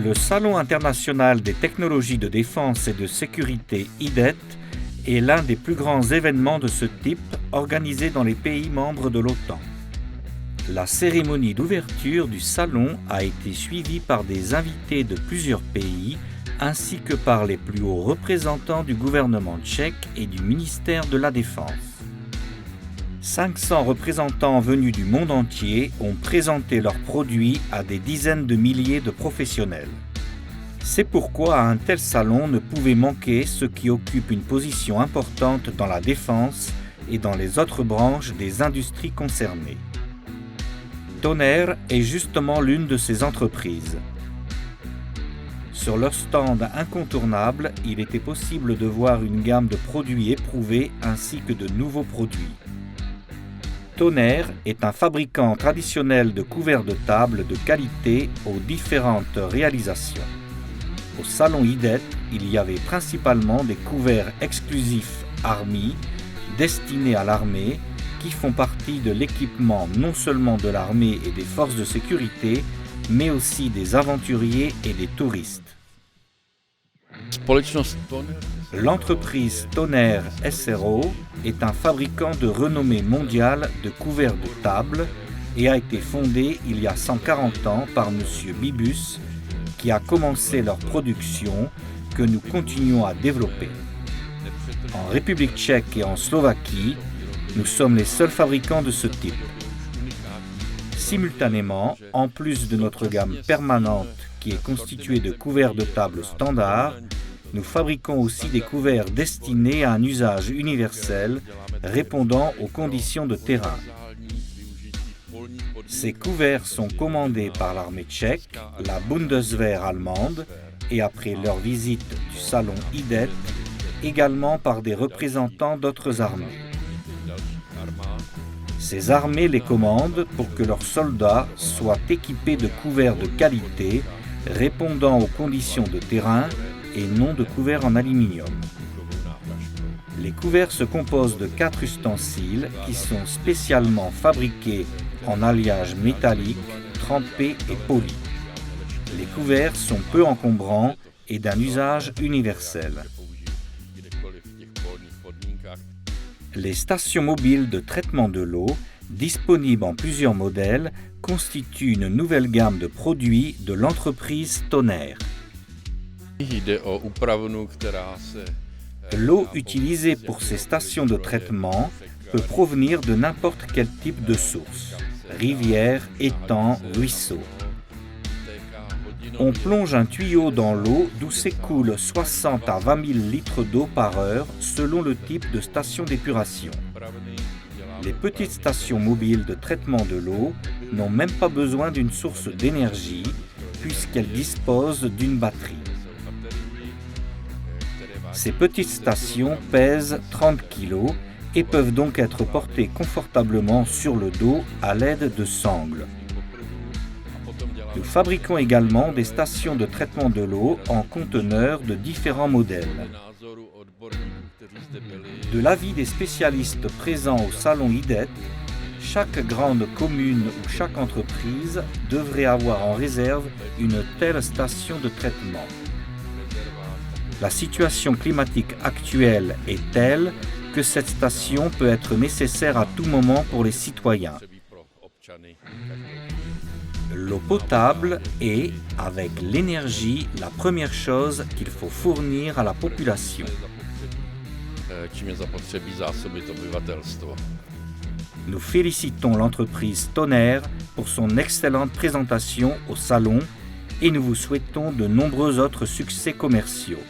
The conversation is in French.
Le Salon international des technologies de défense et de sécurité IDET est l'un des plus grands événements de ce type organisés dans les pays membres de l'OTAN. La cérémonie d'ouverture du salon a été suivie par des invités de plusieurs pays ainsi que par les plus hauts représentants du gouvernement tchèque et du ministère de la Défense. 500 représentants venus du monde entier ont présenté leurs produits à des dizaines de milliers de professionnels. C'est pourquoi à un tel salon ne pouvait manquer ceux qui occupent une position importante dans la défense et dans les autres branches des industries concernées. Tonnerre est justement l'une de ces entreprises. Sur leur stand incontournable, il était possible de voir une gamme de produits éprouvés ainsi que de nouveaux produits. Tonnerre est un fabricant traditionnel de couverts de table de qualité aux différentes réalisations. Au salon IDET, il y avait principalement des couverts exclusifs Army, destinés à l'armée, qui font partie de l'équipement non seulement de l'armée et des forces de sécurité, mais aussi des aventuriers et des touristes. L'entreprise Tonnerre SRO est un fabricant de renommée mondiale de couverts de table et a été fondée il y a 140 ans par M. Bibus, qui a commencé leur production que nous continuons à développer. En République tchèque et en Slovaquie, nous sommes les seuls fabricants de ce type. Simultanément, en plus de notre gamme permanente qui est constituée de couverts de table standard, nous fabriquons aussi des couverts destinés à un usage universel répondant aux conditions de terrain. Ces couverts sont commandés par l'armée tchèque, la Bundeswehr allemande et après leur visite du salon IDET, également par des représentants d'autres armées. Ces armées les commandent pour que leurs soldats soient équipés de couverts de qualité répondant aux conditions de terrain et non de couverts en aluminium. Les couverts se composent de 4 ustensiles qui sont spécialement fabriqués en alliage métallique, trempé et poli. Les couverts sont peu encombrants et d'un usage universel. Les stations mobiles de traitement de l'eau, disponibles en plusieurs modèles, constituent une nouvelle gamme de produits de l'entreprise Tonnerre. L'eau utilisée pour ces stations de traitement peut provenir de n'importe quel type de source, rivière, étang, ruisseau. On plonge un tuyau dans l'eau d'où s'écoule 60 à 20 000 litres d'eau par heure selon le type de station d'épuration. Les petites stations mobiles de traitement de l'eau n'ont même pas besoin d'une source d'énergie puisqu'elles disposent d'une batterie. Ces petites stations pèsent 30 kg et peuvent donc être portées confortablement sur le dos à l'aide de sangles. Nous fabriquons également des stations de traitement de l'eau en conteneurs de différents modèles. De l'avis des spécialistes présents au salon IDET, chaque grande commune ou chaque entreprise devrait avoir en réserve une telle station de traitement. La situation climatique actuelle est telle que cette station peut être nécessaire à tout moment pour les citoyens. L'eau potable est, avec l'énergie, la première chose qu'il faut fournir à la population. Nous félicitons l'entreprise Tonnerre pour son excellente présentation au salon et nous vous souhaitons de nombreux autres succès commerciaux.